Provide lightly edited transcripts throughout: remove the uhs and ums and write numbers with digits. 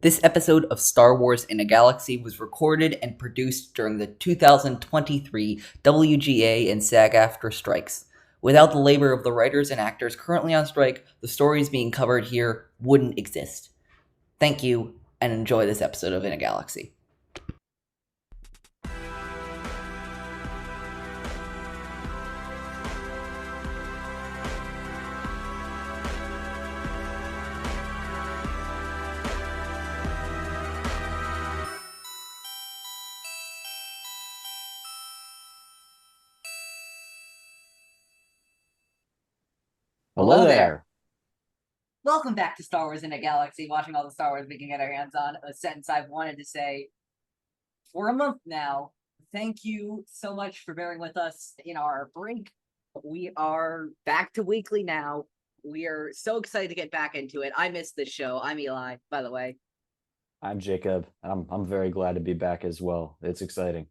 This episode of Star Wars in a Galaxy was recorded and produced during the 2023 WGA and SAG-AFTRA strikes. Without the labor of the writers and actors currently on strike, the stories being covered here wouldn't exist. Thank you, and enjoy this episode of In a Galaxy. Hello there. Welcome back to Star Wars in a Galaxy, watching all the Star Wars we can get our hands on. A sentence I've wanted to say for a month now. Thank you so much for bearing with us in our break. We are back to weekly now. We are so excited to get back into it. I missed this show. I'm Eli, by the way. I'm Jacob. I'm very glad to be back as well. It's exciting.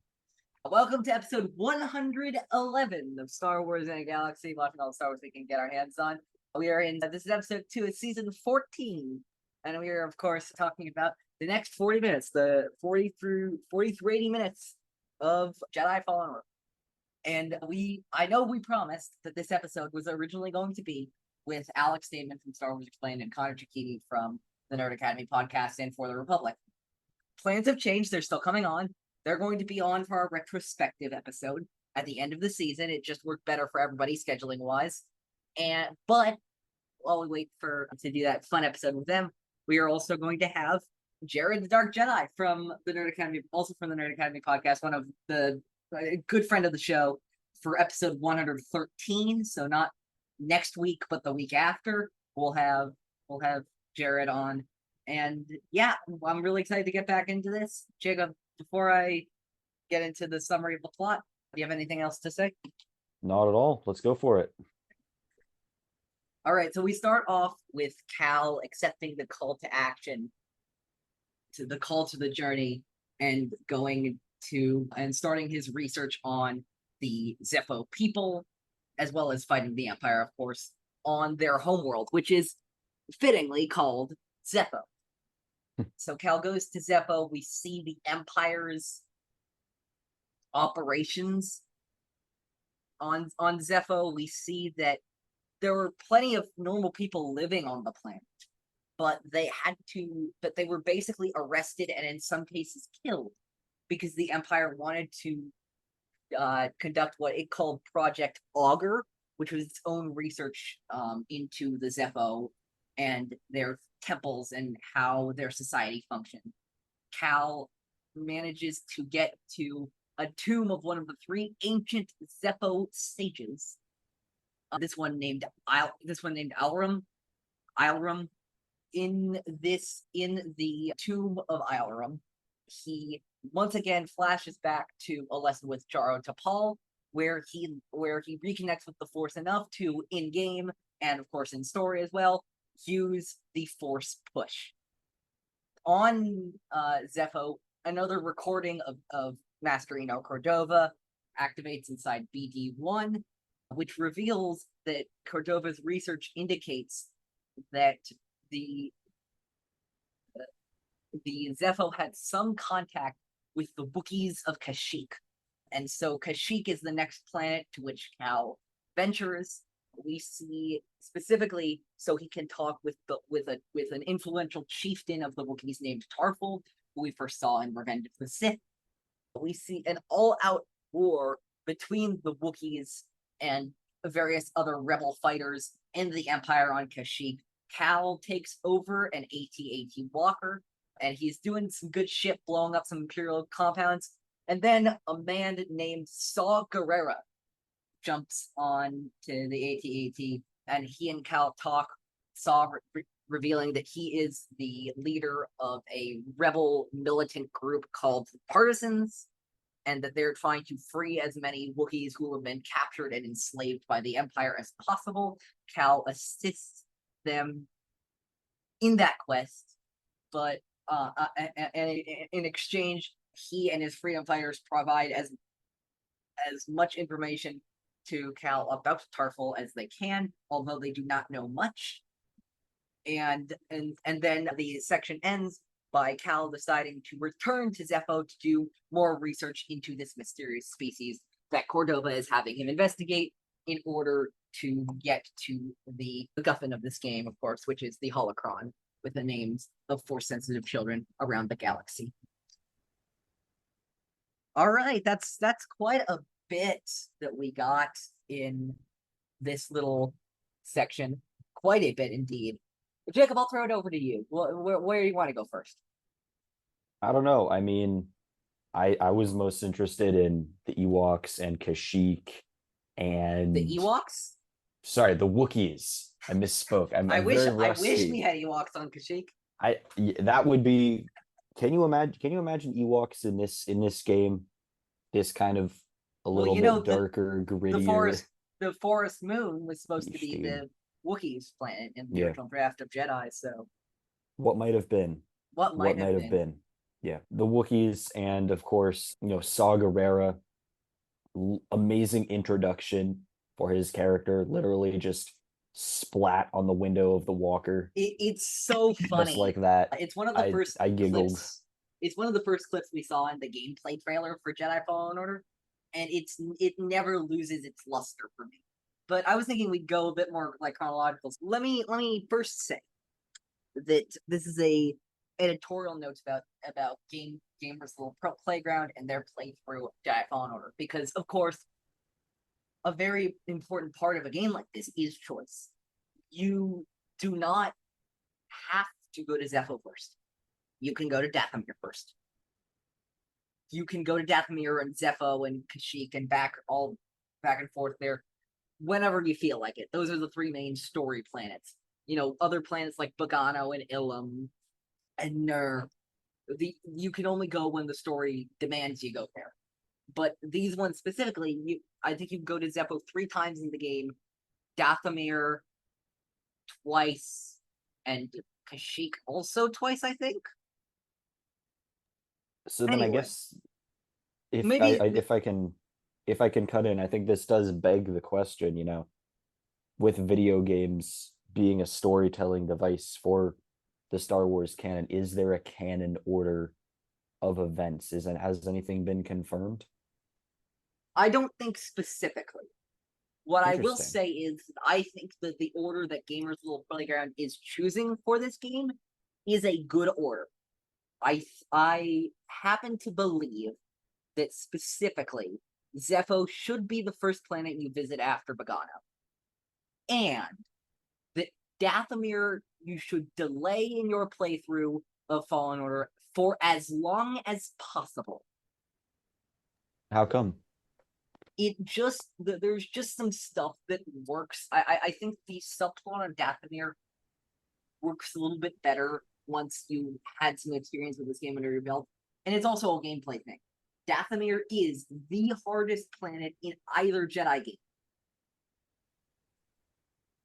Welcome to episode 111 of Star Wars in a Galaxy, watching all the Star Wars we can get our hands on. We are in, this is episode 2 of season 14, and we are, of course, talking about the next 40 minutes, the 40 through 80 minutes of Jedi Fallen Order. And I know we promised that this episode was originally going to be with Alex Stamen from Star Wars Explained and Connor Chikiti from the Nerd Academy podcast and For the Republic. Plans have changed. They're still coming on. They're going to be on for our retrospective episode at the end of the season. It just worked better for everybody scheduling wise. But while we wait to do that fun episode with them, we are also going to have Jared the Dark Jedi from the Nerd Academy, also from the Nerd Academy podcast, one of the a good friend of the show, for episode 113. So not next week, but the week after, we'll have Jared on. And yeah, I'm really excited to get back into this. Jacob, before I get into the summary of the plot, do you have anything else to say? Not at all. Let's go for it. All right, so we start off with Cal accepting the call to action, to the call to the journey, and starting his research on the Zeffo people, as well as fighting the Empire, of course, on their homeworld, which is fittingly called Zeffo. So Cal goes to Zeffo. We see the Empire's operations on Zeffo. We see that there were plenty of normal people living on the planet, but they were basically arrested and in some cases killed because the Empire wanted to conduct what it called Project Augur, which was its own research into the Zeffo and their temples and how their society functioned. Cal manages to get to a tomb of one of the 3 ancient Zeffo sages. This one named Alrum. In the tomb of Alrum, he once again flashes back to a lesson with Jaro Tapal, where he reconnects with the Force enough to, in game and of course in story as well, use the Force push. On Zeffo, another recording of Master Eno Cordova activates inside BD-1, which reveals that Cordova's research indicates that the Zeffo had some contact with the Wookiees of Kashyyyk. And so Kashyyyk is the next planet to which Cal ventures. We see specifically so he can talk with an influential chieftain of the Wookiees named Tarful, who we first saw in Revenge of the Sith. We see an all-out war between the Wookiees and various other rebel fighters and the Empire on Kashyyyk. Cal takes over an AT-AT walker, and he's doing some good shit, blowing up some Imperial compounds. And then a man named Saw Gerrera jumps on to the AT-AT, and he and Cal talk, Saw revealing that he is the leader of a rebel militant group called Partisans, and that they're trying to free as many Wookiees who have been captured and enslaved by the Empire as possible. Cal assists them in that quest, but in exchange, he and his freedom fighters provide as much information to Cal about Tarful as they can, although they do not know much. And then the section ends by Cal deciding to return to Zeffo to do more research into this mysterious species that Cordova is having him investigate in order to get to the MacGuffin of this game, of course, which is the holocron with the names of Force-sensitive children around the galaxy. All right, that's quite a bit that we got in this little section. Quite a bit indeed. Jacob, I'll throw it over to you. Where do you want to go first? I don't know. I mean, I was most interested in the Ewoks and Kashyyyk and The Ewoks? sorry, the Wookiees. I misspoke. I'm very I wish rusty. we had Ewoks on Kashyyyk. That would be. Can you imagine Ewoks in this game? This kind of a little bit darker, grittier. The forest moon was supposed to be Dude. the Wookiees planet in the original draft of Jedi. So what might have been? What might have been? Yeah, the Wookiees, and of course, Saw Gerrera. Amazing introduction for his character. Literally just splat on the window of the walker. It's so funny, just like that. It's one of the first. I giggled. Clips. It's one of the first clips we saw in the gameplay trailer for Jedi Fallen Order, and it never loses its luster for me. But I was thinking we'd go a bit more like chronological. Let me first say that this is a editorial notes about gamers' little playground and their playthrough of Jedi Fallen Order, because of course a very important part of a game like this is choice. You do not have to go to Zeffo first. You can go to Dathomir first. You can go to Dathomir and Zeffo and Kashyyyk and back and forth there whenever you feel like it. Those are the three main story planets. Other planets like Bogano and Ilum and Nur, you can only go when the story demands you go there. But these ones specifically, I think you can go to Zeffo 3 times in the game, Dathomir twice, and Kashyyyk also twice, I think. So then anyway, I guess if I can cut in, I think this does beg the question, with video games being a storytelling device for the Star Wars canon, is there a canon order of events? Has anything been confirmed? I don't think specifically. What I will say is I think that the order that Gamers Little Playground is choosing for this game is a good order. I happen to believe that specifically Zeffo should be the first planet you visit after Bogano. And that Dathomir you should delay in your playthrough of Fallen Order for as long as possible. How come? There's just some stuff that works. I think the subplot on Dathomir works a little bit better once you had some experience with this game under your belt. And it's also a gameplay thing. Dathomir is the hardest planet in either Jedi game.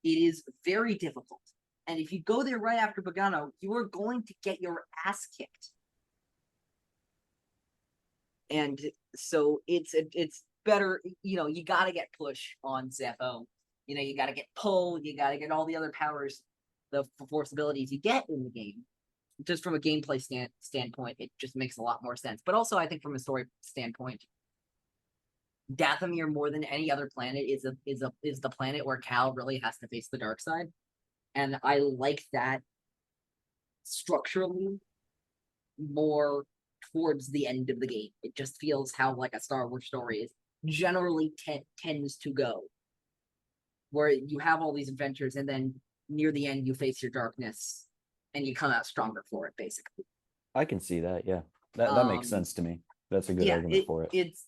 It is very difficult. And if you go there right after Bogano, you are going to get your ass kicked. And so it's better, you got to get push on Zeffo. You got to get pull, you got to get all the other powers, the force abilities you get in the game. Just from a gameplay standpoint, it just makes a lot more sense. But also, I think from a story standpoint, Dathomir more than any other planet is the planet where Cal really has to face the dark side, and I like that structurally more towards the end of the game. It just feels how like a Star Wars story is generally tends to go, where you have all these adventures and then near the end you face your darkness and you come out stronger for it, basically. I can see that. Yeah, that makes sense to me. That's a good argument for it.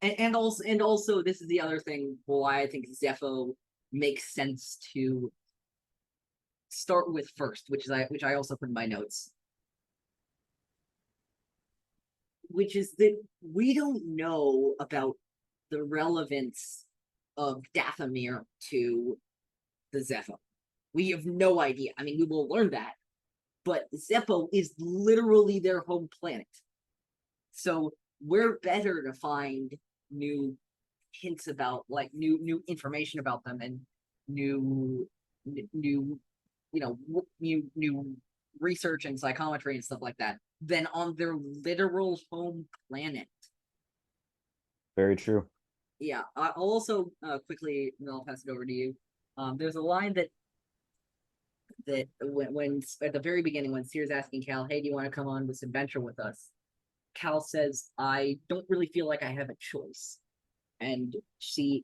And also this is the other thing why I think Zeffo makes sense to start with first, which I also put in my notes, which is that we don't know about the relevance of Dathomir to the Zeffo. We have no idea. I mean, we will learn that, but Zeffo is literally their home planet. So we're better to find new hints about, like, new information about them and new new research and psychometry and stuff like that than on their literal home planet. Very true. Yeah, I'll also quickly, and I'll pass it over to you. There's a line that when at the very beginning, when Cere's asking Cal, "Hey, do you want to come on this adventure with us?" Cal says, "I don't really feel like I have a choice," and she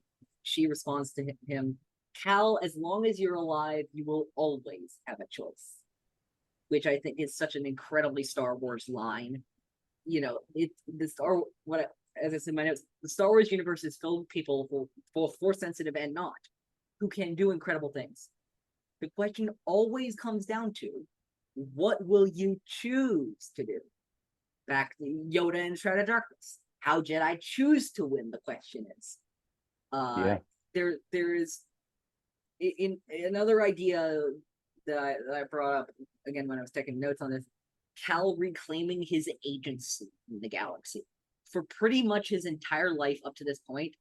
responds to him, "Cal, as long as you're alive, you will always have a choice," which I think is such an incredibly Star Wars line. As I said in my notes, the Star Wars universe is filled with people who both force sensitive and not, who can do incredible things. The question always comes down to, what will you choose to do? Back to Yoda and Shroud of Darkness. How Jedi choose to win, the question is. There is in another idea that I brought up again when I was taking notes on this, Cal reclaiming his agency in the galaxy. For pretty much his entire life up to this point,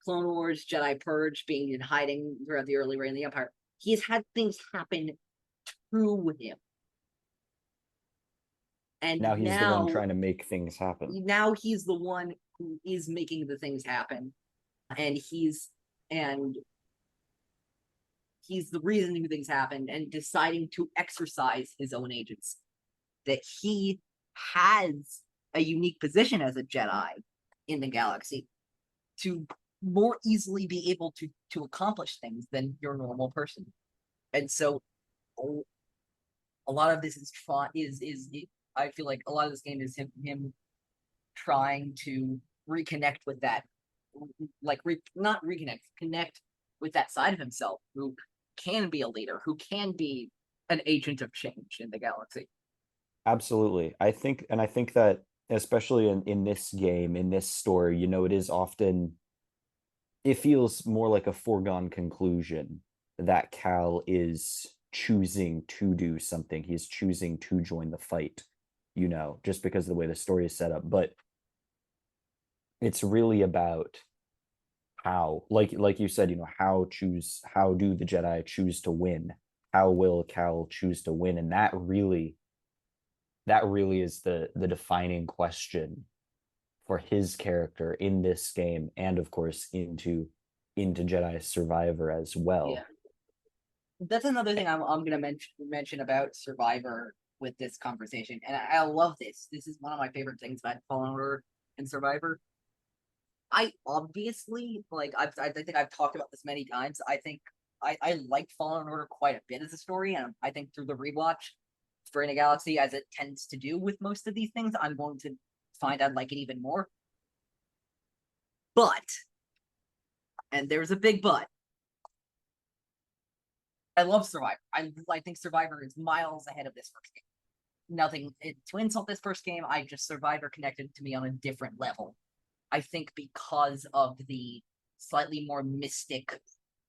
Clone Wars, Jedi Purge, being in hiding throughout the early reign of the Empire, he has had things happen to him. And now he's the one trying to make things happen. Now he's the one who is making the things happen. And he's the reason who things happen, and deciding to exercise his own agency. That he has a unique position as a Jedi in the galaxy to more easily be able to accomplish things than your normal person. And so a lot of this is I feel like a lot of this game is him trying to reconnect with that, not reconnect, connect with that side of himself who can be a leader, who can be an agent of change in the galaxy. Absolutely. I think that especially in this game, in this story, it is often, it feels more like a foregone conclusion that Cal is choosing to do something. He's choosing to join the fight, just because of the way the story is set up. But it's really about how, like you said, how do the Jedi choose to win? How will Cal choose to win? And that really is the defining question for his character in this game, and of course into Jedi Survivor as well. Yeah. That's another thing I'm going to mention about Survivor with this conversation, and I love this. This is one of my favorite things about Fallen Order and Survivor. I obviously, I think I've talked about this many times. I think I like Fallen Order quite a bit as a story, and I think through the rewatch for In a Galaxy, as it tends to do with most of these things, I'm going to find I like it even more. But, and there's a big but, I love Survivor. I think Survivor is miles ahead of this first game. Nothing to insult this first game. Survivor connected to me on a different level. I think because of the slightly more mystic,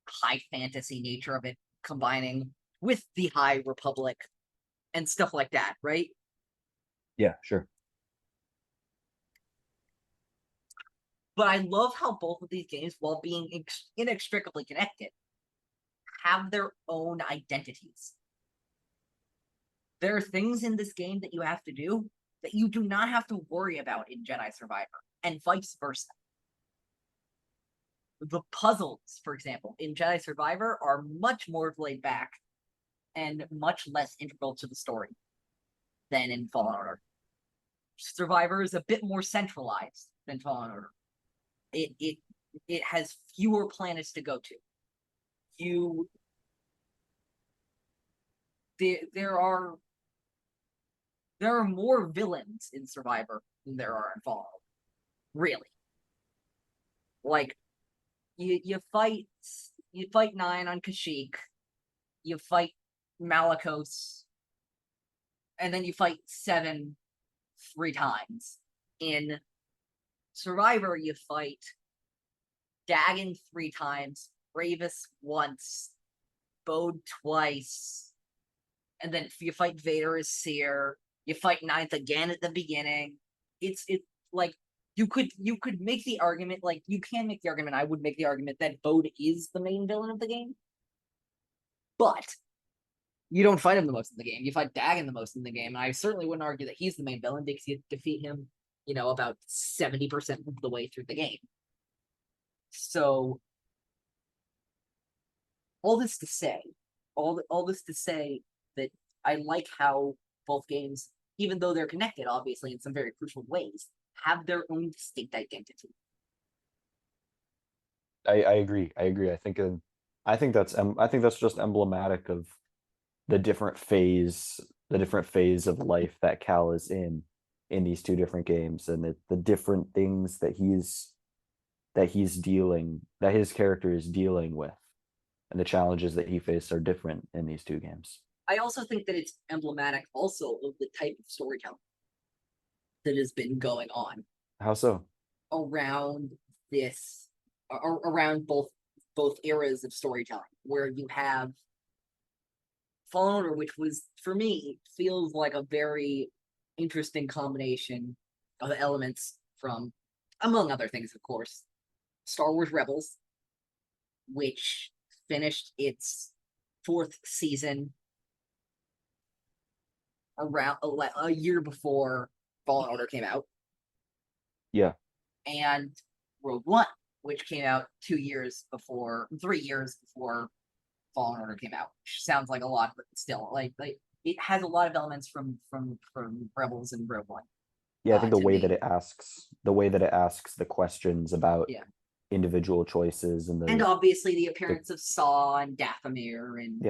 high fantasy nature of it, combining with the High Republic and stuff like that, right? Yeah, sure. But I love how both of these games, while being inextricably connected, have their own identities. There are things in this game that you have to do that you do not have to worry about in Jedi Survivor, and vice versa. The puzzles, for example, in Jedi Survivor are much more laid back and much less integral to the story than in Fallen Order. Survivor is a bit more centralized than Fallen Order. It has fewer planets to go to. There are more villains in Survivor than there are in Fallen Order. Really. Like, you fight 9 on Kashyyyk, you fight Malicos, and then you fight 7 3 times. In Survivor, you fight Dagan 3 times, Ravis once, Bode twice, and then you fight Vader as Cere. You fight Ninth again at the beginning. It's like you could make the argument, you can make the argument, I would make the argument that Bode is the main villain of the game. But You don't fight him the most in the game. You fight Dagon the most in the game. And I certainly wouldn't argue that he's the main villain because you defeat him, about 70% of the way through the game. So all this to say that I like how both games, even though they're connected, obviously, in some very crucial ways, have their own distinct identity. I agree. I think that's just emblematic of the different phase of life that Cal is in these two different games, and the different things that his character is dealing with, and the challenges that he faces are different in these two games. I also think that it's emblematic also of the type of storytelling that has been going on. How so? Around both eras of storytelling, where you have Fallen Order, which was, for me, feels like a very interesting combination of elements from, among other things, of course, Star Wars Rebels, which finished its 4th season around a year before Fallen Order came out. Yeah. And Rogue One, which came out 3 years before Fallen Order came out, which sounds like a lot, but still, like it has a lot of elements from Rebels and Rogue One. Yeah, I think the way that it asks the questions about individual choices and obviously the appearance of Saw and Dathomir and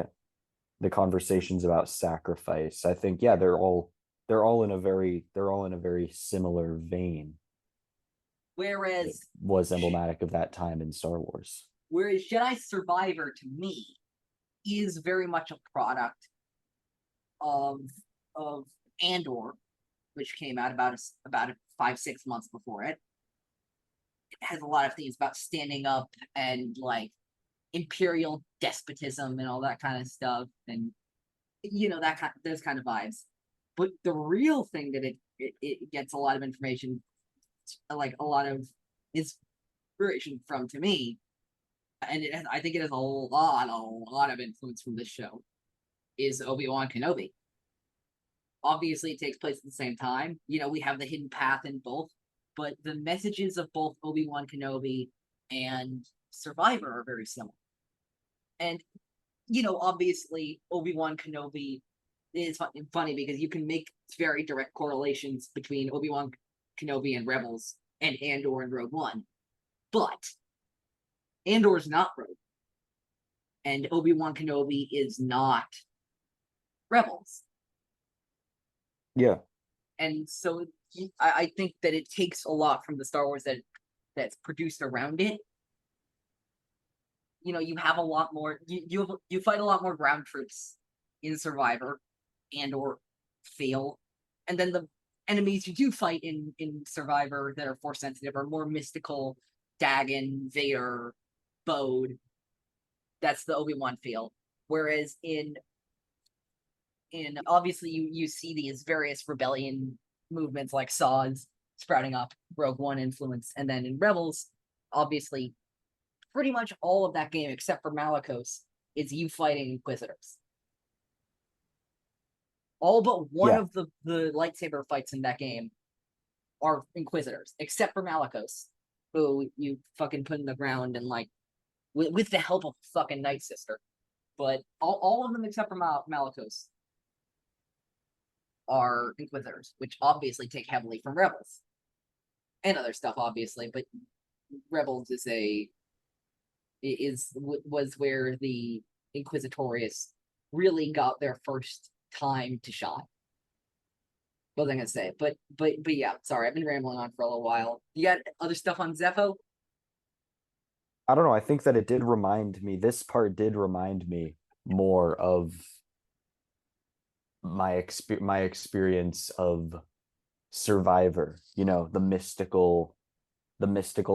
the conversations about sacrifice. I think they're all in a very similar vein. Whereas it was emblematic of that time in Star Wars. Whereas Jedi Survivor, to me, is very much a product of Andor, which came out about 5-6 months before it. It has a lot of things about standing up and like imperial despotism and all that kind of stuff, and those kind of vibes. But the real thing that it gets a lot of information, like a lot of inspiration from, to me, and I think it has a lot of influence from this show, is Obi-Wan Kenobi. Obviously, it takes place at the same time. We have the hidden path in both, but the messages of both Obi-Wan Kenobi and Survivor are very similar. And, obviously, Obi-Wan Kenobi is funny because you can make very direct correlations between Obi-Wan Kenobi and Rebels and Andor and Rogue One. But Andor's not Rogue. And Obi-Wan Kenobi is not Rebels. Yeah. And so I think that it takes a lot from the Star Wars that's produced around it. You have a lot more, you fight a lot more ground troops in Survivor and/or fail. And then the enemies you do fight in Survivor that are Force sensitive are more mystical: Dagon, Vader, Bode. That's the Obi-Wan feel. Whereas in obviously you see these various rebellion movements like Saws sprouting up, Rogue One influence, and then in Rebels, obviously, pretty much all of that game except for Malicos is you fighting Inquisitors. All but one of the lightsaber fights in that game are Inquisitors, except for Malicos, who you fucking put in the ground and like with the help of fucking Night Sister. But all of them except for Malicos are Inquisitors, which obviously take heavily from Rebels and other stuff, obviously. But Rebels was where the Inquisitorius really got their first time to shine. What was I gonna say? But yeah, sorry, I've been rambling on for a little while. You got other stuff on Zepho? I don't know. I think that this part did remind me more of my experience of Survivor, the mystical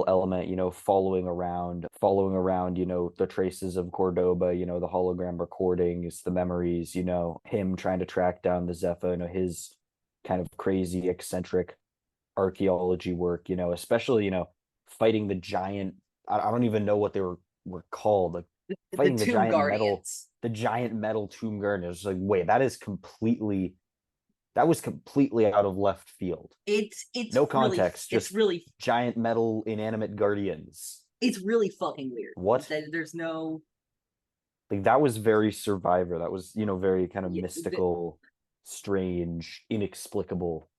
element, following around, the traces of Cordoba, the hologram recordings, the memories, him trying to track down the Zepho, his kind of crazy, eccentric archaeology work, especially, fighting the giant, I don't even know what they were called, like the Tomb Guardians. The giant metal tomb guardian. It's like, wait, that was completely out of left field. It's no context, really, just really giant metal inanimate guardians. It's really fucking weird. What? There's no, like, that was very Survivor. That was, very kind of mystical, strange, inexplicable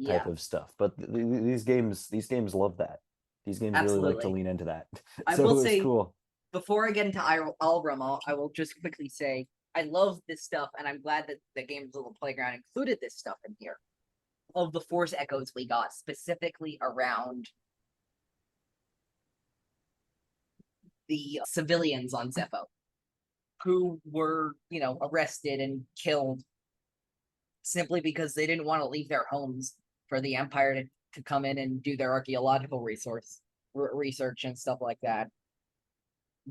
type of stuff. But these games love that. These games really like to lean into that. I so will it was say, cool. Before I get into Alrum, I will just quickly say I love this stuff, and I'm glad that the Games Little Playground included this stuff in here. Of the Force echoes we got, specifically around the civilians on Zeppo, who were, arrested and killed simply because they didn't want to leave their homes for the Empire to come in and do their archaeological research and stuff like that.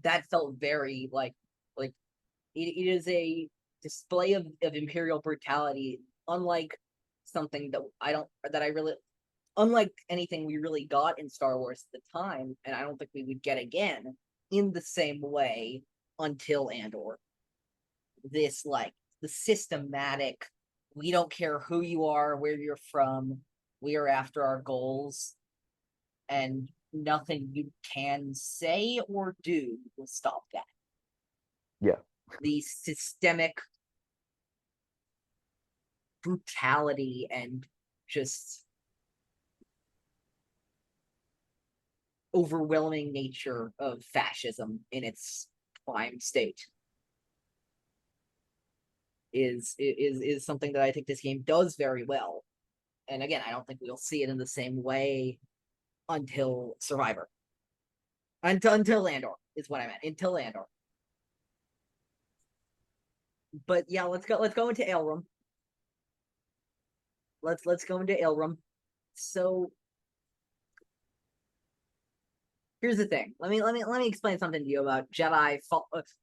That felt very like it is a display of Imperial brutality, unlike something unlike anything we really got in Star Wars at the time, and I don't think we would get again in the same way until Andor. This, the systematic, we don't care who you are, where you're from, we are after our goals, and nothing you can say or do will stop that. Yeah. The systemic brutality and just overwhelming nature of fascism in its prime state is something that I think this game does very well. And again, I don't think we'll see it in the same way until Survivor. Until Andor is what I meant. Until Andor. But yeah, let's go into Elrum. Let's go into Elrum. So here's the thing. Let me explain something to you about Jedi,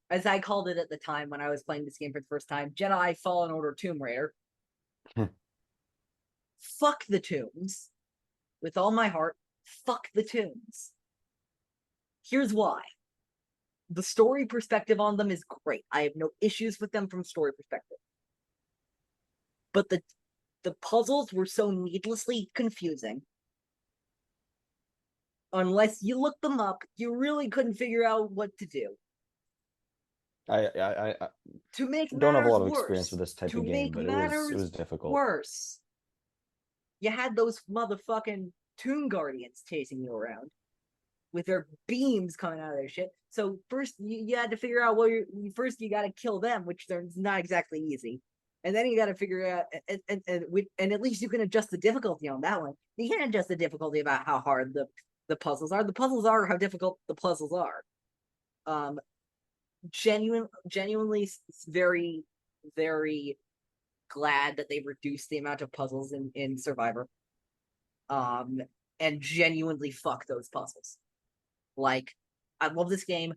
as I called it at the time when I was playing this game for the first time. Jedi Fallen Order Tomb Raider. Fuck the tombs. With all my heart, fuck the tombs. Here's why. The story perspective on them is great. I have no issues with them from story perspective. But the puzzles were so needlessly confusing. Unless you looked them up, you really couldn't figure out what to do. I to make don't have a lot of worse, experience with this type of game, but it was difficult. Worse. You had those motherfucking Tomb Guardians chasing you around with their beams coming out of their shit. So first you had to figure out first you got to kill them, which they're not exactly easy. And then you got to figure out, and at least you can adjust the difficulty on that one. You can't adjust the difficulty about how hard the puzzles are. The puzzles are how difficult the puzzles are. Genuinely very, very glad that they reduced the amount of puzzles in Survivor. And genuinely fuck those puzzles. Like, I love this game.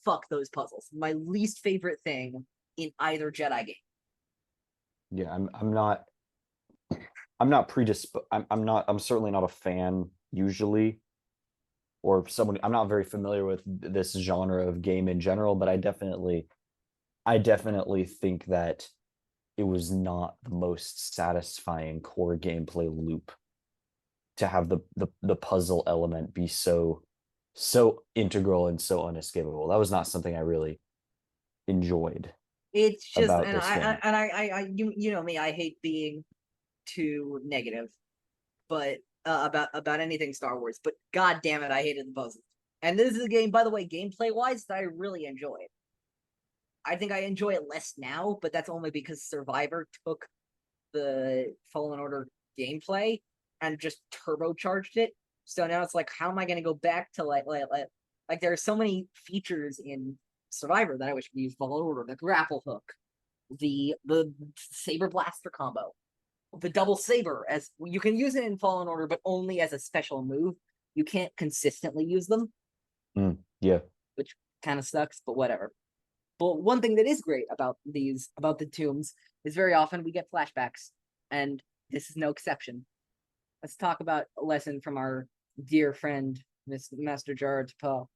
Fuck those puzzles. My least favorite thing in either Jedi game. Yeah, I'm certainly not a fan usually, or someone, I'm not very familiar with this genre of game in general, but I definitely think that it was not the most satisfying core gameplay loop to have the puzzle element be so integral and so unescapable. That was not something I really enjoyed. It's just, and you know me, I hate being too negative, but about anything Star Wars. But god damn it, I hated the puzzles. And this is a game, by the way, gameplay wise, that I really enjoyed. I think I enjoy it less now, but that's only because Survivor took the Fallen Order gameplay and just turbocharged it. So now it's like, how am I going to go back to like there are so many features in Survivor that I wish we used Fallen Order. The grapple hook, the saber blaster combo, the double saber, as you can use it in Fallen Order, but only as a special move. You can't consistently use them. Yeah, which kind of sucks, but whatever. But one thing that is great about the tombs is very often we get flashbacks, and this is no exception. Let's talk about a lesson from our dear friend, Master Jaro Tapal.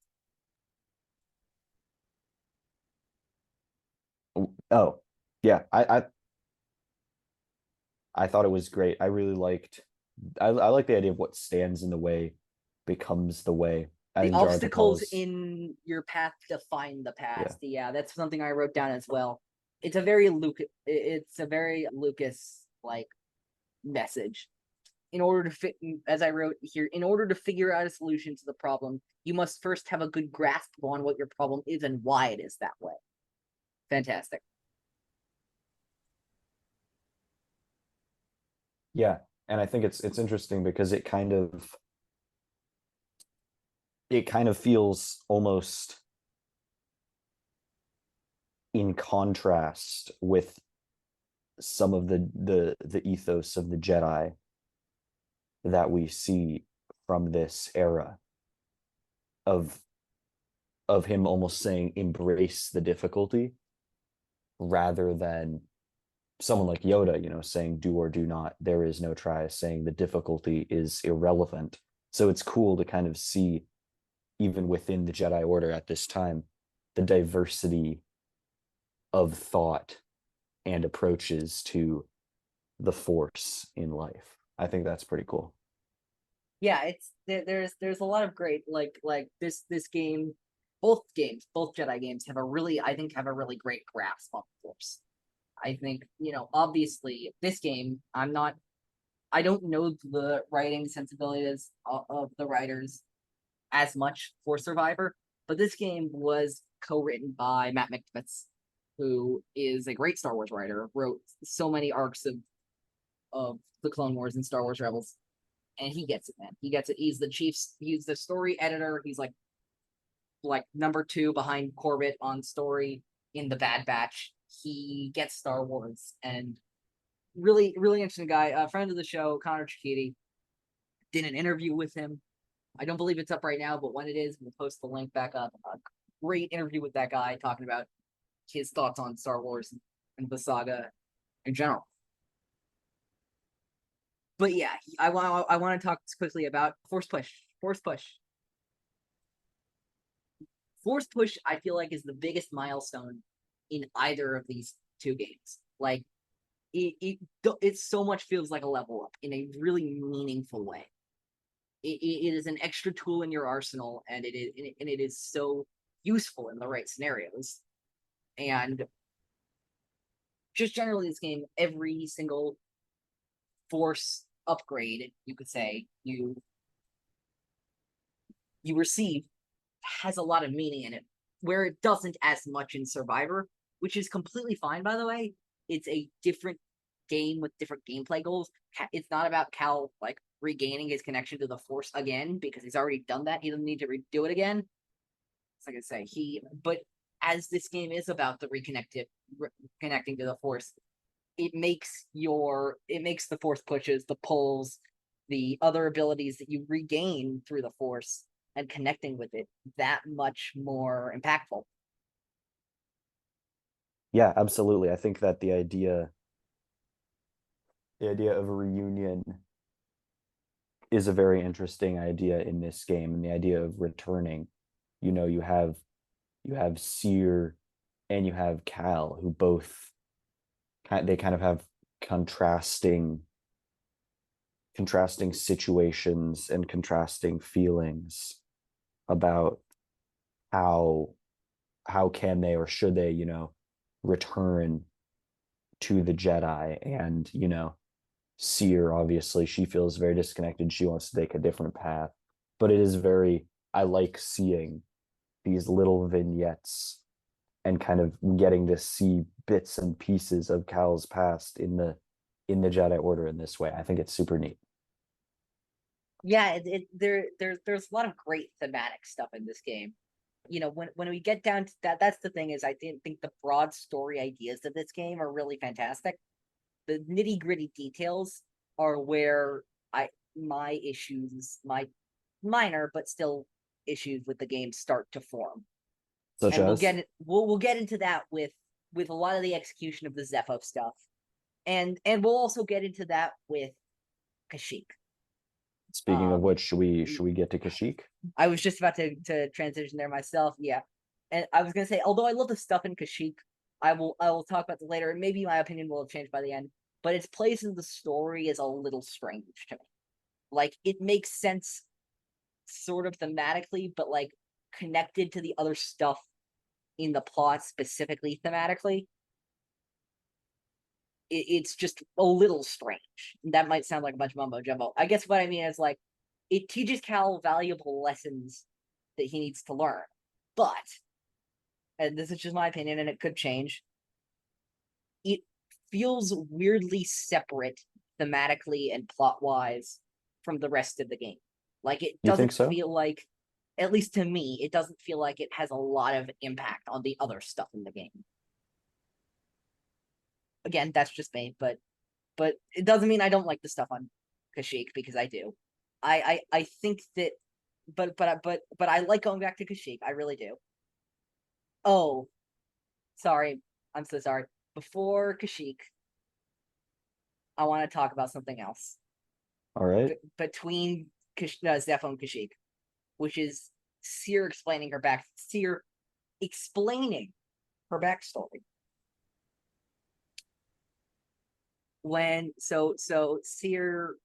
Oh, yeah. I thought it was great. I really liked. I like the idea of what stands in the way becomes the way. I The think Jaro Tapal obstacles is, in your path define the yeah. past. Yeah, that's something I wrote down as well. It's a very Lucas like message. In order to fit, as I wrote here, in order to figure out a solution to the problem, you must first have a good grasp on what your problem is and why it is that way. Fantastic. Yeah. And I think it's interesting because it kind of feels almost in contrast with some of the ethos of the Jedi that we see from this era of him almost saying embrace the difficulty rather than someone like Yoda, saying do or do not, there is no try, saying the difficulty is irrelevant. So it's cool to kind of see, even within the Jedi Order at this time, the diversity of thought and approaches to the Force in life. I think that's pretty cool. Yeah, there's a lot of great this game, both Jedi games have a really great grasp on the Force. I think, obviously this game, I don't know the writing sensibilities of the writers as much for Survivor, but this game was co-written by Matt McNimitz, who is a great Star Wars writer, wrote so many arcs of the Clone Wars and Star Wars Rebels, and he gets it, man. He gets it. He's the story editor. He's like number 2 behind Corbett on story in the Bad Batch. He gets Star Wars, and really, really interesting guy. A friend of the show, Connor Chikiti, did an interview with him. I don't believe it's up right now, but when it is, we'll post the link back up. A great interview with that guy talking about his thoughts on Star Wars and the saga in general. But yeah, I want to talk quickly about Force Push. Force Push. Force Push, I feel like, is the biggest milestone in either of these two games. Like, it so much feels like a level up in a really meaningful way. It is an extra tool in your arsenal, and it is so useful in the right scenarios. And just generally, this game, every single Force upgrade, you could say, you receive has a lot of meaning in it, where it doesn't as much in Survivor, which is completely fine, by the way. It's a different game with different gameplay goals. It's not about Cal like regaining his connection to the Force again, because he's already done that. He doesn't need to do it again. It's like I say, but as this game is about the connecting to the Force, it makes the Force pushes, the pulls, the other abilities that you regain through the Force and connecting with it that much more impactful. Yeah, absolutely. I think that the idea of a reunion is a very interesting idea in this game, and the idea of returning. You have Cere and you have Cal, who both they kind of have contrasting situations and contrasting feelings about how can they or should they, return to the Jedi. And Cere, obviously, she feels very disconnected. She wants to take a different path. But I like seeing these little vignettes and kind of getting to see bits and pieces of Cal's past in the Jedi Order in this way. I think it's super neat. Yeah, there's a lot of great thematic stuff in this game. When we get down to that, that's the thing, is I didn't think the broad story ideas of this game are really fantastic. The nitty gritty details are where my issues, my minor but still issues with the game start to form. Such And as we'll get into that with a lot of the execution of the Zepho stuff, and we'll also get into that with Kashyyyk. Speaking of which, should we get to Kashyyyk? I was just about to transition there myself. Yeah, and I was gonna say, although I love the stuff in Kashyyyk, I will talk about this later, and maybe my opinion will have changed by the end. But its place in the story is a little strange to me. Like, it makes sense sort of thematically, but like connected to the other stuff in the plot, specifically thematically, it's just a little strange. That might sound like a bunch of mumbo jumbo. I guess what I mean is, like, it teaches Cal valuable lessons that he needs to learn. But, and this is just my opinion, and it could change, it feels weirdly separate thematically and plot-wise from the rest of the game. Like, it You think doesn't so? feel like, at least to me, it doesn't feel like it has a lot of impact on the other stuff in the game. Again, that's just me, but it doesn't mean I don't like the stuff on Kashyyyk, because I do. I think that, but I like going back to Kashyyyk. I really do. Oh, sorry. I'm so sorry. Before Kashyyyk, I want to talk about something else. All right. Between Zepho and Kashyyyk, which is Cere explaining her backstory. When Cere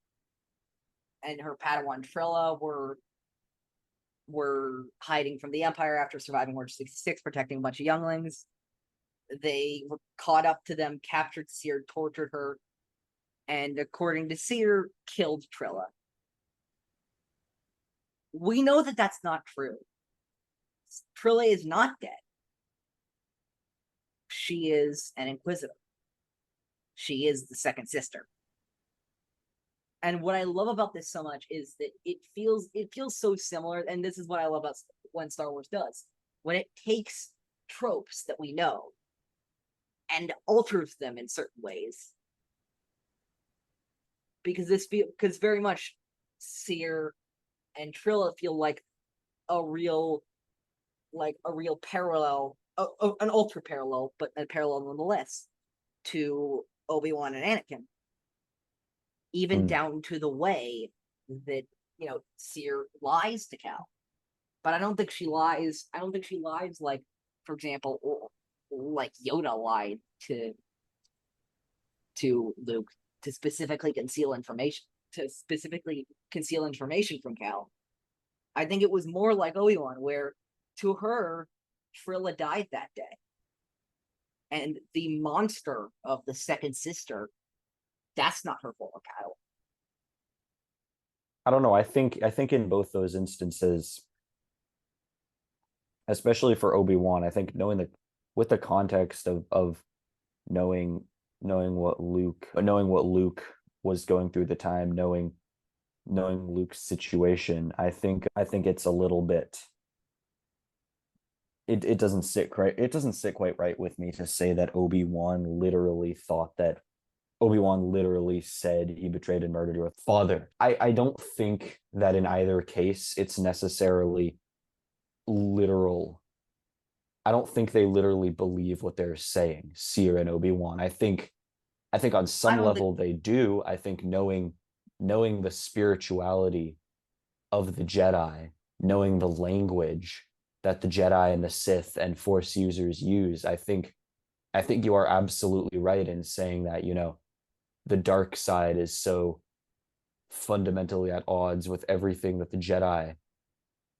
and her Padawan Trilla were hiding from the Empire after surviving Order 66, protecting a bunch of younglings. They were caught up to them, captured Cere, tortured her, and according to Cere, killed Trilla. We know that that's not true. Trilla is not dead. She is an Inquisitor. She is the second sister. And what I love about this so much is that it feels so similar, and this is what I love about when Star Wars does. When it takes tropes that we know and alters them in certain ways. Because very much Cere and Trilla feel like a real parallel, an ultra parallel, but a parallel nonetheless, to Obi-Wan and Anakin. Even down to the way that, Cere lies to Cal. But I don't think she lies like, for example, like Yoda lied to Luke to specifically conceal information from Cal. I think it was more like Obi-Wan, where to her, Trilla died that day. And the monster of the second sister, that's not her former Padawan. I don't know. I think in both those instances, especially for Obi-Wan, I think with the context of knowing what Luke was going through the time, knowing Luke's situation, I think it's a little bit, it doesn't sit quite right with me to say that Obi-Wan literally said he betrayed and murdered your father. I don't think that in either case it's necessarily literal. I don't think they literally believe what they're saying, Cere and Obi-Wan. I think on some level they do. I think knowing the spirituality of the Jedi, knowing the language that the Jedi and the Sith and Force users use, I think you are absolutely right in saying that, the dark side is so fundamentally at odds with everything that the Jedi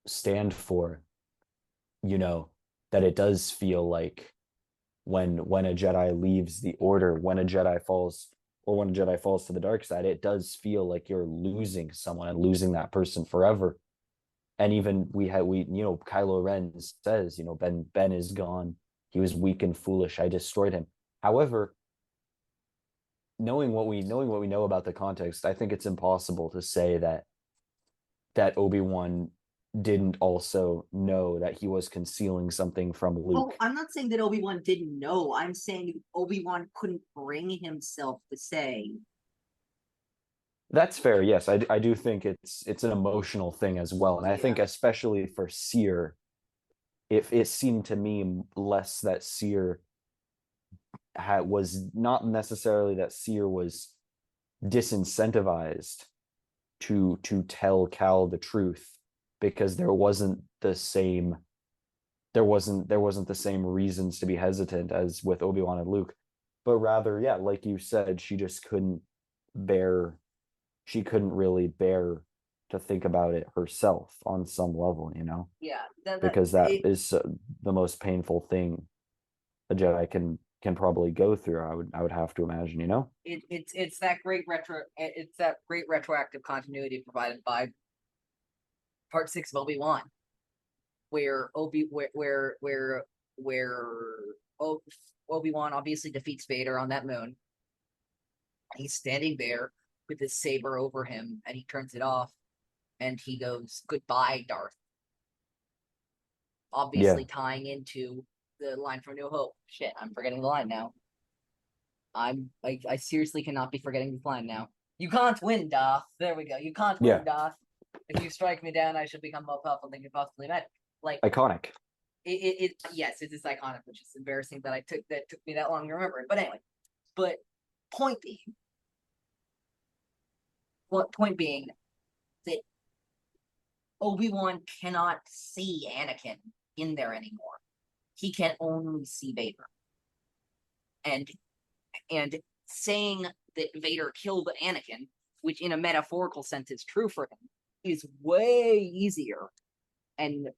stand for, that it does feel like when a Jedi leaves the Order, when a Jedi falls to the dark side, it does feel like you're losing someone and losing that person forever. And even Kylo Ren says, Ben is gone. He was weak and foolish. I destroyed him. However, knowing what we know about the context, I think it's impossible to say that Obi-Wan didn't also know that he was concealing something from Luke. Oh, I'm not saying that Obi-Wan didn't know. I'm saying Obi-Wan couldn't bring himself to say. That's fair. Yes, I do think it's an emotional thing as well, and I think especially for Cere, it seemed to me less that Cere was not necessarily that Cere was disincentivized to tell Cal the truth, because there wasn't the same there wasn't the same reasons to be hesitant as with Obi-Wan and Luke, but rather, yeah, like you said, she just couldn't bear, she couldn't really bear to think about it herself on some level, Yeah, because that is the most painful thing a Jedi can probably go through. I would have to imagine, it's that great retroactive continuity provided by Part 6 of Obi-Wan, where Obi-Wan obviously defeats Vader on that moon. He's standing there with his saber over him, and he turns it off, and he goes, "Goodbye, Darth." Obviously, Yeah, tying into the line from New Hope. Shit, I'm forgetting the line now. I seriously cannot be forgetting this line now. You can't win, Darth. There we go. You can't win, yeah, Darth. If you strike me down, I shall become more powerful than you possibly met. Like iconic. yes, it is iconic, which is embarrassing that took me that long to remember it. But anyway, but point being, point being that Obi-Wan cannot see Anakin in there anymore. He can only see Vader. And saying that Vader killed Anakin, which in a metaphorical sense is true for him, is way easier. And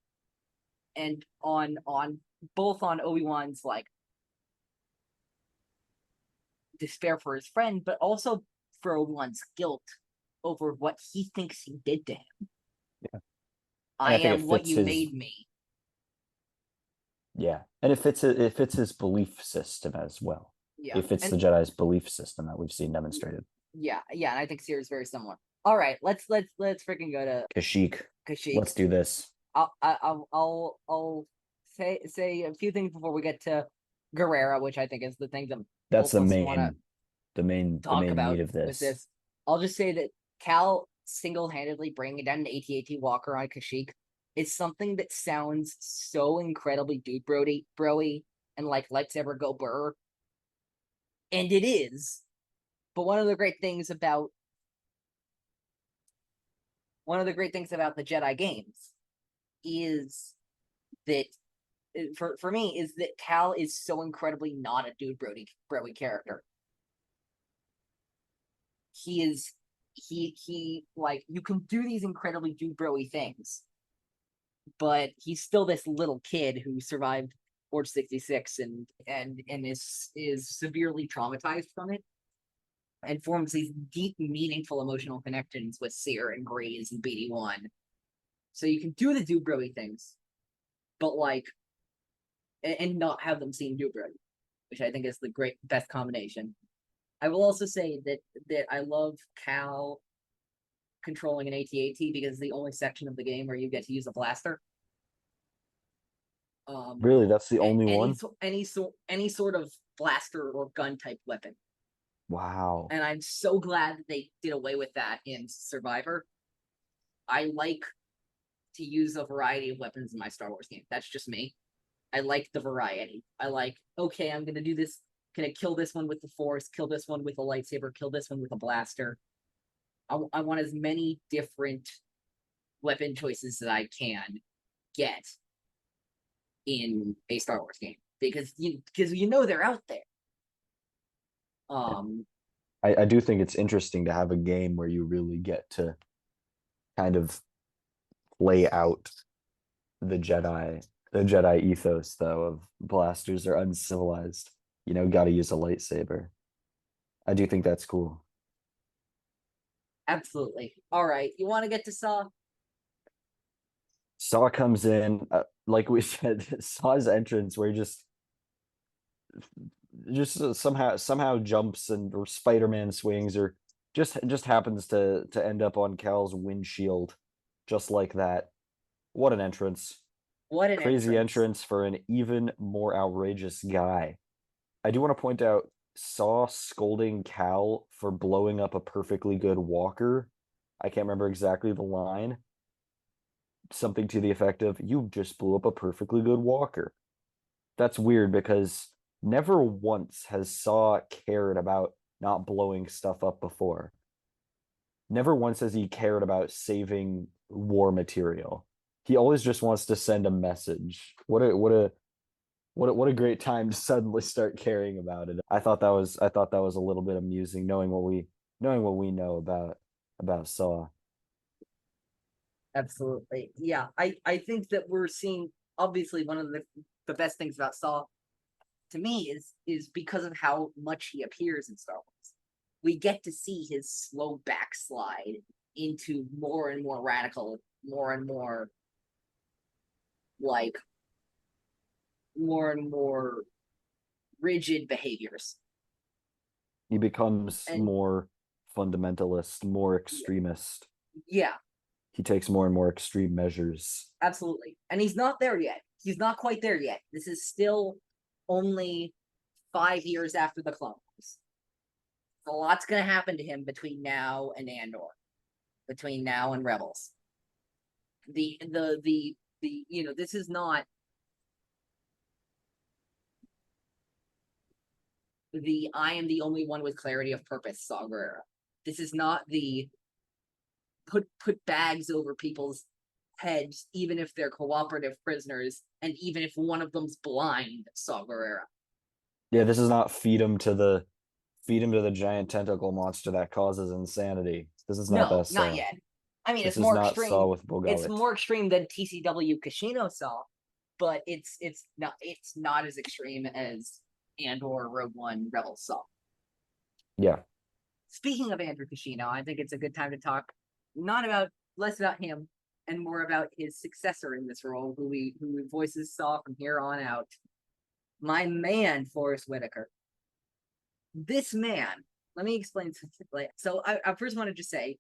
on both on Obi-Wan's like despair for his friend, but also for Obi-Wan's guilt over what he thinks he did to him. Yeah. I am what you made me. Yeah, and it fits his belief system as well. Yeah, It fits the Jedi's belief system that we've seen demonstrated. Yeah, and I think Cere is very similar. All right, let's freaking go to Kashyyyk. Let's do this. I'll say a few things before we get to Gerrera, which I think is the thing that that's both of us want the main about meat of with this. I'll just say that Cal single-handedly bringing down an AT-AT walker on Kashyyyk is something that sounds so incredibly dude broy and like lightsaber go burr, and it is. But one of the great things about the Jedi games is that for me is that Cal is so incredibly not a dude broy character. He like, you can do these incredibly dude broy things, but he's still this little kid who survived Order 66 and is severely traumatized from it, and forms these deep, meaningful emotional connections with Cere and Greez and BD1. So you can do the dude broy things, but like, and not have them seem dude broy, which I think is the best combination. I will also say that I love Cal controlling an AT-AT because it's the only section of the game where you get to use a blaster. Really, that's the only one? Any sort of blaster or gun type weapon. Wow. And I'm so glad that they did away with that in Survivor. I like to use a variety of weapons in my Star Wars game. That's just me. I like the variety. I like, okay, I'm gonna do this. Can I kill this one with the Force, kill this one with a lightsaber, kill this one with a blaster? I want as many different weapon choices that I can get in a Star Wars game, because they're out there. I do think it's interesting to have a game where you really get to kind of play out the Jedi ethos, though, of blasters are uncivilized. Got to use a lightsaber. I do think that's cool. Absolutely. All right, you want to get to Saw? Saw comes in, like we said, Saw's entrance where he just somehow jumps and or Spider-Man swings or just happens to end up on Cal's windshield just like that. What an entrance. What an crazy entrance for an even more outrageous guy. I do want to point out Saw scolding Cal for blowing up a perfectly good walker. I can't remember exactly the line. Something to the effect of, "You just blew up a perfectly good walker." That's weird because never once has Saw cared about not blowing stuff up before. Never once has he cared about saving war material. he always just wants to send a message. What a great time to suddenly start caring about it. I thought that was a little bit amusing, knowing what we know about Saw. Absolutely. Yeah. I think that we're seeing, obviously, one of the best things about Saw to me is because of how much he appears in Star Wars. We get to see his slow backslide into more and more radical, more and more like more and more rigid behaviors. He becomes And more fundamentalist, more extremist. yeah, He takes more and more extreme measures. absolutely. And he's not there yet. He's not quite there yet. This is still only 5 years after the Clone Wars. A lot's going to happen to him between now and Andor, between now and Rebels. This is not the I am the only one with clarity of purpose Saw Gerrera. This is not the put bags over people's heads, even if they're cooperative prisoners, and even if one of them's blind Saw Gerrera. Yeah, this is not feed him to the giant tentacle monster that causes insanity. This is not No, that not Saw. yet. I mean, This it's is more not Saw extreme. with It's Bogalit. more extreme than TCW Kashino Saw, but it's not as extreme as Andor, Rogue One, Rebels Saw. Yeah. Speaking of Andrew Kashino, I think it's a good time to talk less about him and more about his successor in this role, who voices Saw from here on out. My man, Forrest Whitaker. This man, let me explain something. So I first wanted to say,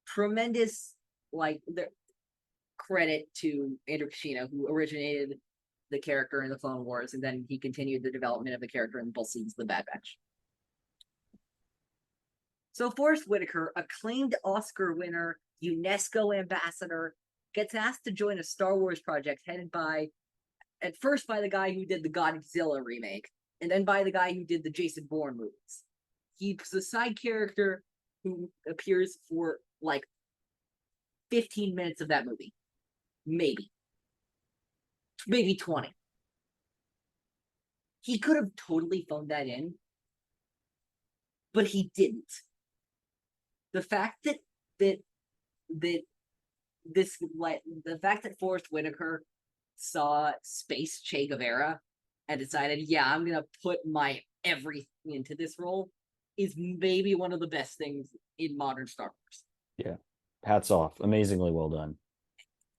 tremendous the credit to Andrew Kashino, who originated the character in the Clone Wars, and then he continued the development of the character in both seasons of The Bad Batch. So Forrest Whitaker, acclaimed Oscar winner, UNESCO ambassador, gets asked to join a Star Wars project headed at first by the guy who did the Godzilla remake, and then by the guy who did the Jason Bourne movies. He's a side character who appears for 15 minutes of that movie. Maybe 20. He could have totally phoned that in, but he didn't. The fact that the fact that Forrest Whitaker saw Space Che Guevara and decided, yeah, I'm gonna put my everything into this role is maybe one of the best things in modern Star Wars. Yeah. Hats off. Amazingly well done.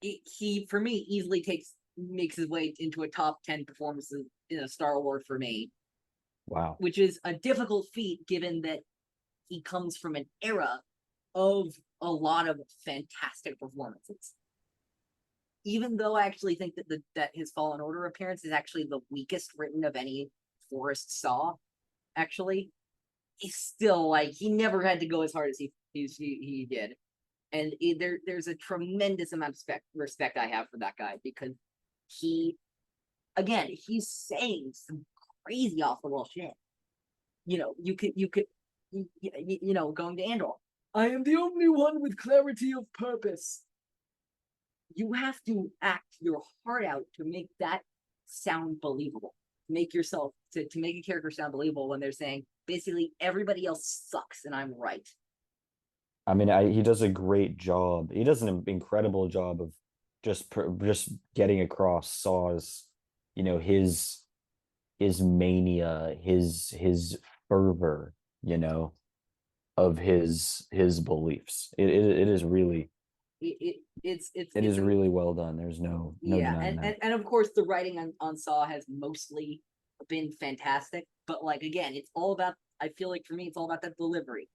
He for me easily makes his way into a top 10 performances in a Star Wars for me. Wow. Which is a difficult feat given that he comes from an era of a lot of fantastic performances. Even though I actually think that his Fallen Order appearance is actually the weakest written of any Forrest Saw, actually, he's still he never had to go as hard as he did. And there's a tremendous amount of respect I have for that guy, because he's saying some crazy off the wall shit. You could going to Andor. I am the only one with clarity of purpose. You have to act your heart out to make that sound believable. Make yourself to make a character sound believable when they're saying basically everybody else sucks and I'm right. I mean, he does a great job. He does an incredible job of just getting across Saw's, his mania, his fervor, of his beliefs. It is really It's really well done. There's no denying that. And of course the writing on Saw has mostly been fantastic, but again, it's all about, I feel like for me it's all about that delivery.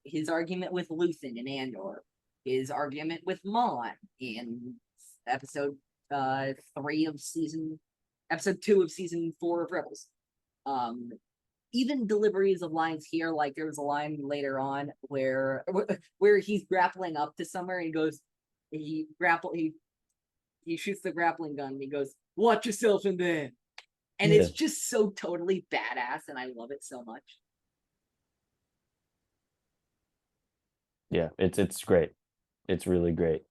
His argument with Luthen in Andor, his argument with Mon in episode 2 of season 4 of Rebels. Even deliveries of lines here, there was a line later on where he's grappling up to somewhere and he goes, he shoots the grappling gun and he goes, "Watch yourself in there." And it's just so totally badass and I love it so much. Yeah, it's great. It's really great.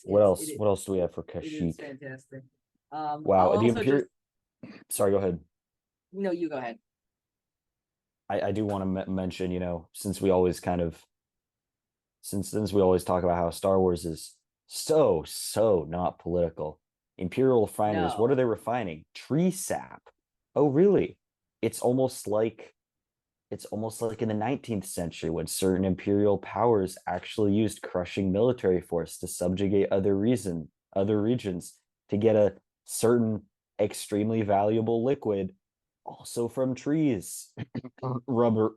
What else? it What else do we have for it is Kashyyyk? fantastic. Wow, I'll the also just Imperial. Sorry, go ahead. no, you go ahead. I do want to mention, since we always since we always talk about how Star Wars is so not political. Imperial refineries, what No, are they refining? Tree sap. Oh, really? It's almost like in the 19th century when certain imperial powers actually used crushing military force to subjugate other regions to get a certain extremely valuable liquid, also from trees. Rubber.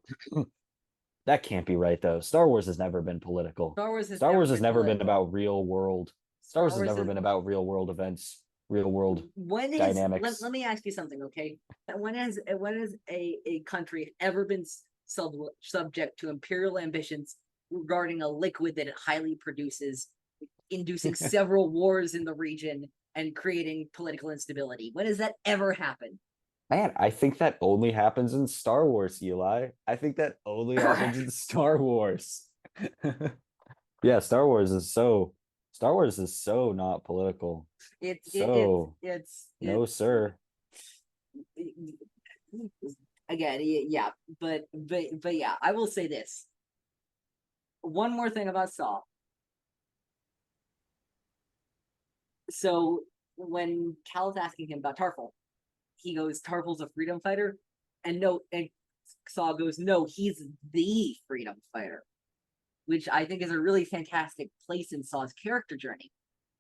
That can't be right, though. Star Wars has never been political. Star Wars has Star never Wars has been never been political. about real world. Star Star Wars has Wars never is been about real world events, real world when is dynamics. let me ask you something, okay? When has a country ever been subject to imperial ambitions regarding a liquid that it highly produces, inducing several wars in the region and creating political instability? When has that ever happened? Man, I think that only happens in Star Wars, Eli. I think that only happens in Star Wars. Yeah, Star Wars is so not political. It's So, no, it's sir. again, yeah, but yeah, I will say this. One more thing about Saw. So when Cal is asking him about Tarful, he goes, "Tarful's a freedom fighter," and no, and Saw goes, "No, he's the freedom fighter," which I think is a really fantastic place in Saw's character journey.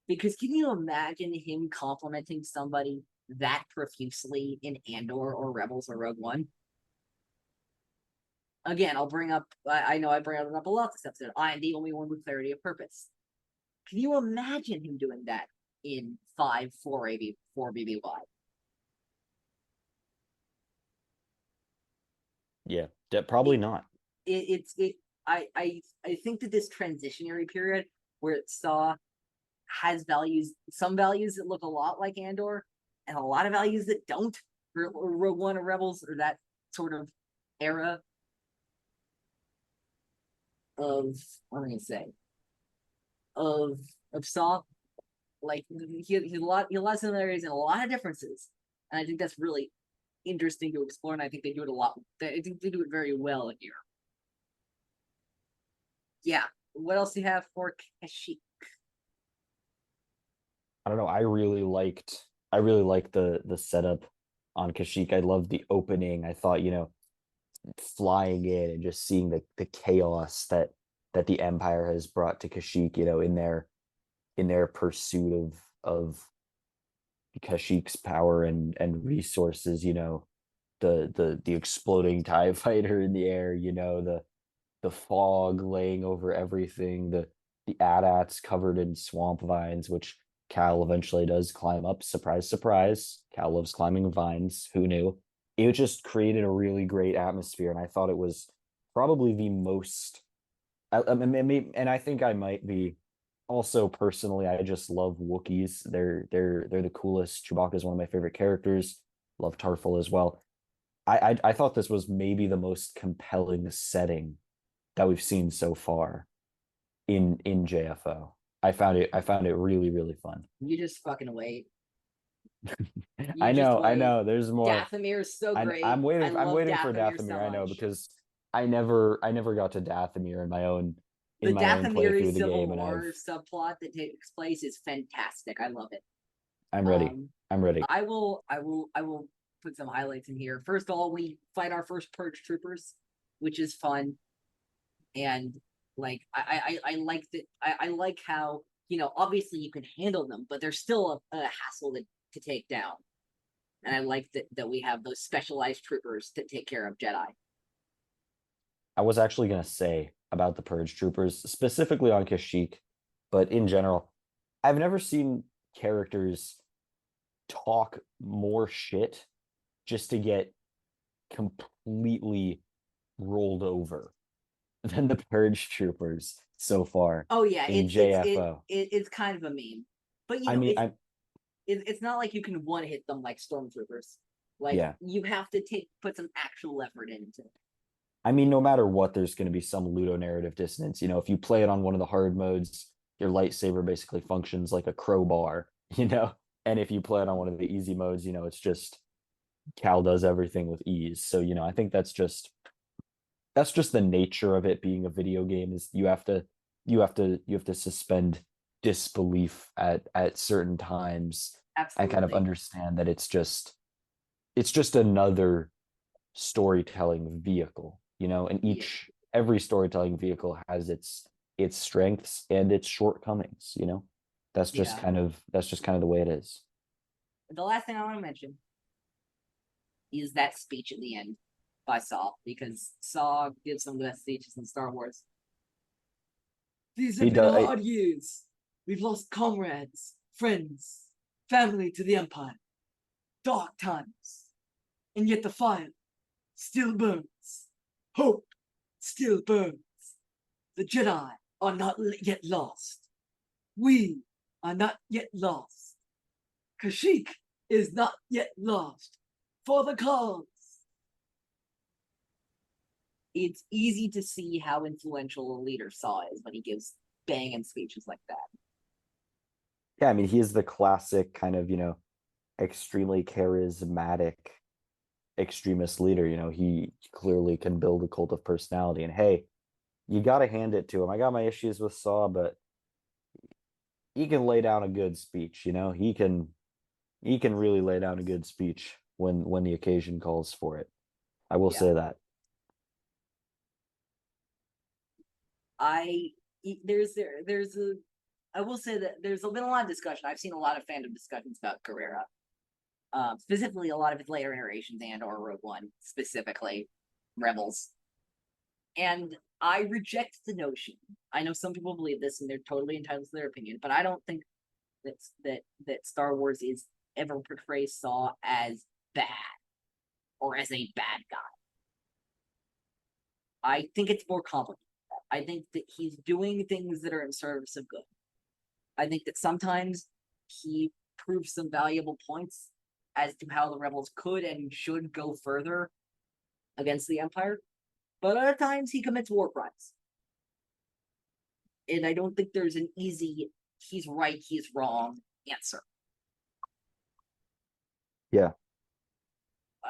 Because can you imagine him complimenting somebody that profusely in Andor or Rebels or Rogue One? Again, I'll bring up, I know I bring it up a lot this episode. I am the only one with clarity of purpose. Can you imagine him doing that in 4 BBY? Yeah, probably not. I think that this transitionary period where it saw has values, some values that look a lot like Andor, and a lot of values that don't, or Rogue One or Rebels, or that sort of era of what am I gonna say of Saw. Like he a lot of similarities and a lot of differences, and I think that's really interesting to explore. And I think they do it a lot. I think they do it very well in here. Yeah. What else do you have for Kashyyyk? I don't know. I really liked the setup on Kashyyyk. I loved the opening. I thought, flying in and just seeing the chaos that the Empire has brought to Kashyyyk, in their pursuit of Kashyyyk's power and resources, the exploding TIE fighter in the air, the fog laying over everything, the AT-ATs covered in swamp vines, which Cal eventually does climb up. Surprise, surprise. Cal loves climbing vines. Who knew? It just created a really great atmosphere, and I thought it was probably the most. And I think I might be also personally. I just love Wookiees. They're the coolest. Chewbacca is one of my favorite characters. Love Tarful as well. I thought this was maybe the most compelling setting that we've seen so far in JFO. I found it really, really fun. You just fucking wait. I You just know, I wait. know. There's more. Dathomir is so I'm great. I waiting. I'm love waiting for Dathomir Dathomir. so I know much. because I never got to Dathomir The in my own Dathomiri playthrough of the Civil game, and War subplot that takes place is fantastic. I love it. I'm ready. Um, I'm ready. I will put some highlights in here. First of all, we fight our first purge troopers, which is fun, and like I like that. I like how obviously you can handle them, but they're still a hassle to take down. And I like that we have those specialized troopers to take care of Jedi. I was actually gonna say about the Purge Troopers, specifically on Kashyyyk, but in general, I've never seen characters talk more shit just to get completely rolled over than the Purge Troopers so far Oh yeah, in JFO. it's kind of a meme, but I mean, it's not like you can one hit them like stormtroopers. Like yeah. you have to put some actual effort into it. I mean, no matter what, there's going to be some ludonarrative dissonance. If you play it on one of the hard modes, your lightsaber basically functions like a crowbar, you know. And if you play it on one of the easy modes, you know, it's just Cal does everything with ease. So, you know, I think that's just the nature of it being a video game, is you have to suspend disbelief at certain times and kind of Absolutely. understand that it's just another storytelling vehicle, you know, and Yeah. every storytelling vehicle has its strengths and its shortcomings, you know. Yeah. That's just kind of the way it is. The last thing I want to mention is that speech at the end by Saw, because Saw gives some of the best speeches in Star Wars. These He have been does. hard years. We've lost comrades, friends, family to the Empire. Dark times. And yet the fire still burns. Hope still burns. The Jedi are not yet lost. We are not yet lost. Kashyyyk is not yet lost. For the cause. It's easy to see how influential a leader Saw is when he gives banging speeches like that. Yeah, I mean, he is the classic kind of, you know, extremely charismatic extremist leader. You know, he clearly can build a cult of personality. And hey, you got to hand it to him. I got my issues with Saw, but he can lay down a good speech. You know, he can really lay down a good speech when the occasion calls for it. I will Yeah. say that. I there's a I will say that there's been a lot of discussion. I've seen a lot of fandom discussions about Gerrera, specifically a lot of his later iterations and or Rogue One, specifically Rebels. And I reject the notion. I know some people believe this, and they're totally entitled to their opinion, but I don't think that Star Wars is ever portrays Saw as bad or as a bad guy. I think it's more complicated. I think that he's doing things that are in service of good. I think that sometimes he proves some valuable points as to how the rebels could and should go further against the Empire, but other times he commits war crimes. And I don't think there's an easy he's right, he's wrong answer. Yeah.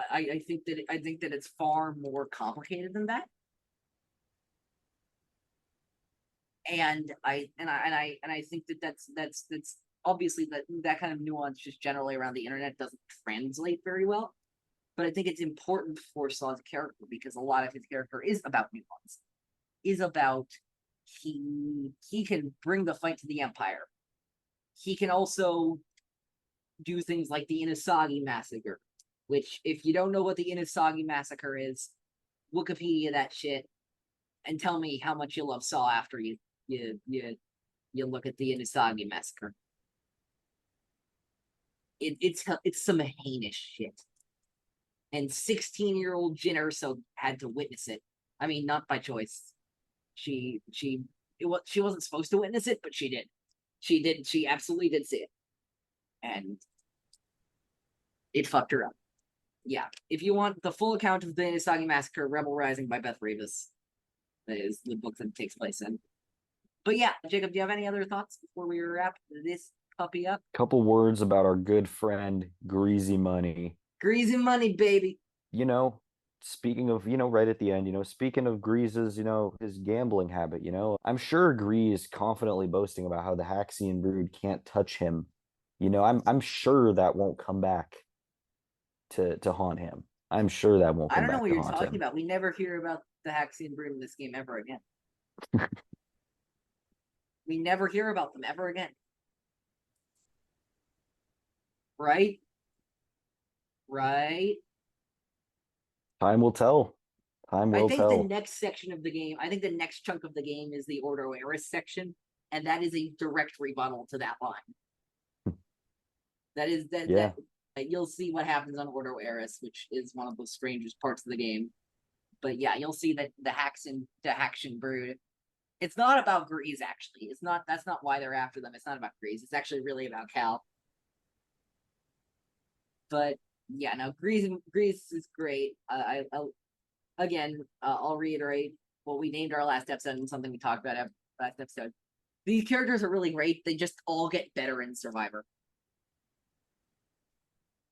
I think that it's far more complicated than that. And I think that that's obviously that kind of nuance just generally around the internet doesn't translate very well. But I think it's important for Saw's character because a lot of his character is about nuance, is about he can bring the fight to the Empire. He can also do things like the Inasagi massacre, which if you don't know what the Inasagi massacre is, Wikipedia that shit and tell me how much you love Saw after you look at the Inasagi massacre. It's some heinous shit. And 16-year-old Jyn Erso had to witness it. I mean, not by choice. She wasn't supposed to witness it, but she did. She did. She absolutely did see it, and it fucked her up. Yeah. If you want the full account of the Inasagi massacre, Rebel Rising by Beth Revis, that is the book that it takes place in. But yeah, Jacob, do you have any other thoughts before we wrap this puppy up? Couple words about our good friend Greasy Money. Greasy money, baby. You know, speaking of, you know, right at the end, you know, speaking of Grease's, you know, his gambling habit, you know, I'm sure Grease confidently boasting about how the Haxian brood can't touch him. You know, I'm sure that won't come back to haunt him. I'm sure that won't I come don't know back what to you're haunt talking him. about. We never hear about the Haxian brood in this game ever again. We never hear about them ever again. Right? Right? Time will tell. Time I will think the tell. next section of the game, I think the next chunk of the game is the Ordo Eris section, and that is a direct rebuttal to that line. That is Yeah. that you'll see what happens on Ordo Eris, which is one of the strangest parts of the game. But yeah, you'll see that the Haxian brood. It's not about Grease, actually. It's not. That's not why they're after them. It's not about Grease. It's actually really about Cal. But yeah, no, Grease is great. Again, I'll reiterate what we named our last episode and something we talked about last episode. These characters are really great. They just all get better in Survivor.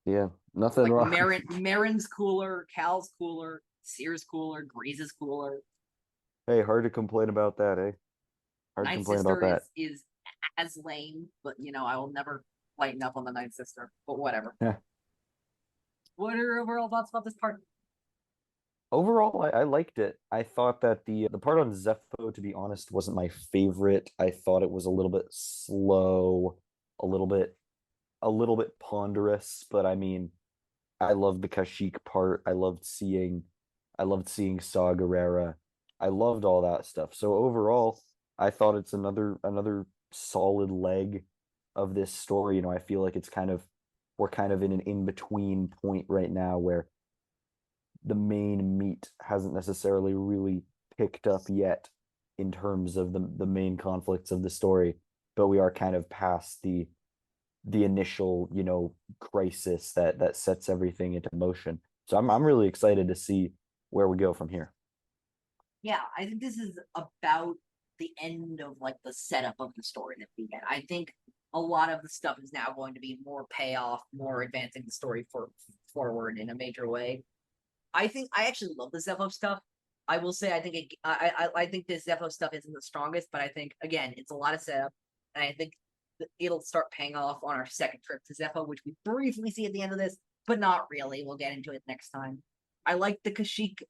Yeah, nothing Like wrong. Marin's cooler, Cal's cooler, Cere's cooler, Grease's cooler. Hey, hard to complain about that, eh? Hard to Ninth complain about Sister that. is as lame, but I will never lighten up on the Ninth Sister. But whatever. Yeah. What are your overall thoughts about this part? Overall, I liked it. I thought that the part on Zepho, to be honest, wasn't my favorite. I thought it was a little bit slow, a little bit ponderous, but I mean, I loved the Kashyyyk part. I loved seeing Saw Gerrera. I loved all that stuff. So overall, I thought it's another solid leg of this story. I feel like we're kind of in an in-between point right now where the main meat hasn't necessarily really picked up yet in terms of the main conflicts of the story, but we are kind of past the initial, crisis that sets everything into motion. So I'm really excited to see where we go from here. Yeah, I think this is about the end of like the setup of the story that we get. I think a lot of the stuff is now going to be more payoff, more advancing the story forward in a major way. I think I actually love the Zepho stuff. I will say I think I think the Zepho stuff isn't the strongest, but I think again it's a lot of setup, and I think it'll start paying off on our second trip to Zepho, which we briefly see at the end of this, but not really. We'll get into it next time. I like the Kashyyyk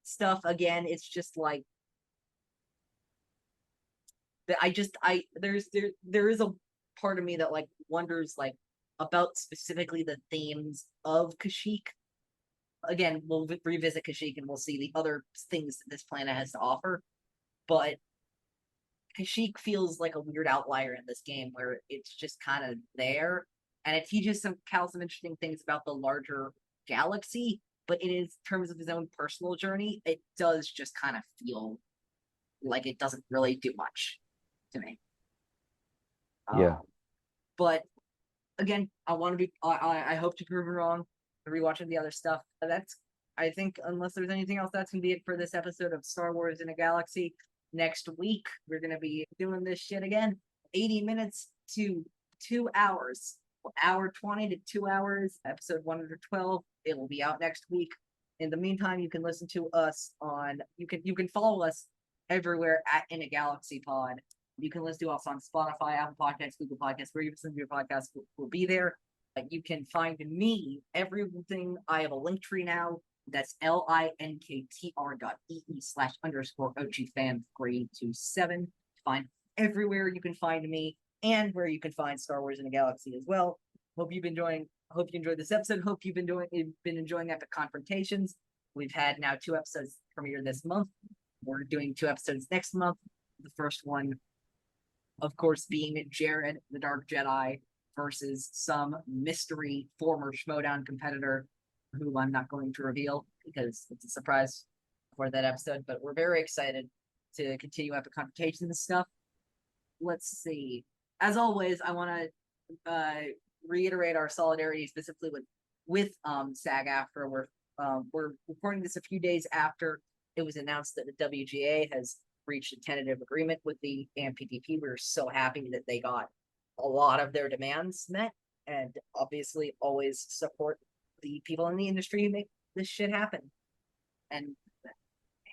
stuff again. It's just like that. There is a part of me that like wonders like about specifically the themes of Kashyyyk. Again, we'll revisit Kashyyyk and we'll see the other things that this planet has to offer. But Kashyyyk feels like a weird outlier in this game where it's just kind of there. And it teaches Cal some interesting things about the larger galaxy. But in terms of his own personal journey, it does just kind of feel like it doesn't really do much to me. Yeah. But again, I want to be. I hope to prove wrong. Rewatching the other stuff. I think unless there's anything else, that's gonna be it for this episode of Star Wars in a Galaxy. Next week we're gonna be doing this shit again. 80 minutes to 2 hours. Hour 20 to 2 hours. Episode 112. It will be out next week. In the meantime, you can listen to us on. You can follow us everywhere at In a Galaxy Pod. You can listen to us on Spotify, Apple Podcasts, Google Podcasts, where you listen to your podcast will be there. You can find me everything. I have a link tree now. That's linktr.ee/_OG grade 27. Find everywhere you can find me and where you can find Star Wars in a Galaxy as well. Hope you enjoyed this episode. Hope you've been enjoying Epic Confrontations. We've had now 2 episodes premiere this month. We're doing 2 episodes next month. The first one, of course, being Jared, the Dark Jedi, versus some mystery former Schmodown competitor who I'm not going to reveal because it's a surprise for that episode. But we're very excited to continue Epic Confrontations and stuff. Let's see. As always, I want to reiterate our solidarity specifically with SAG-AFTRA. We're recording this a few days after it was announced that the WGA has reached a tentative agreement with the AMPTP. We're so happy that they got a lot of their demands met, and obviously always support the people in the industry who make this shit happen. And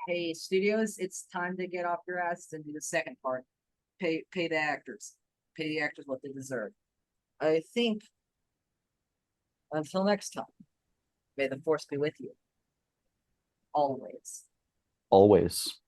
hey, studios, it's time to get off your ass and do the second part. Pay the actors. Pay the actors what they deserve. I think until next time, may the force be with you. Always. Always.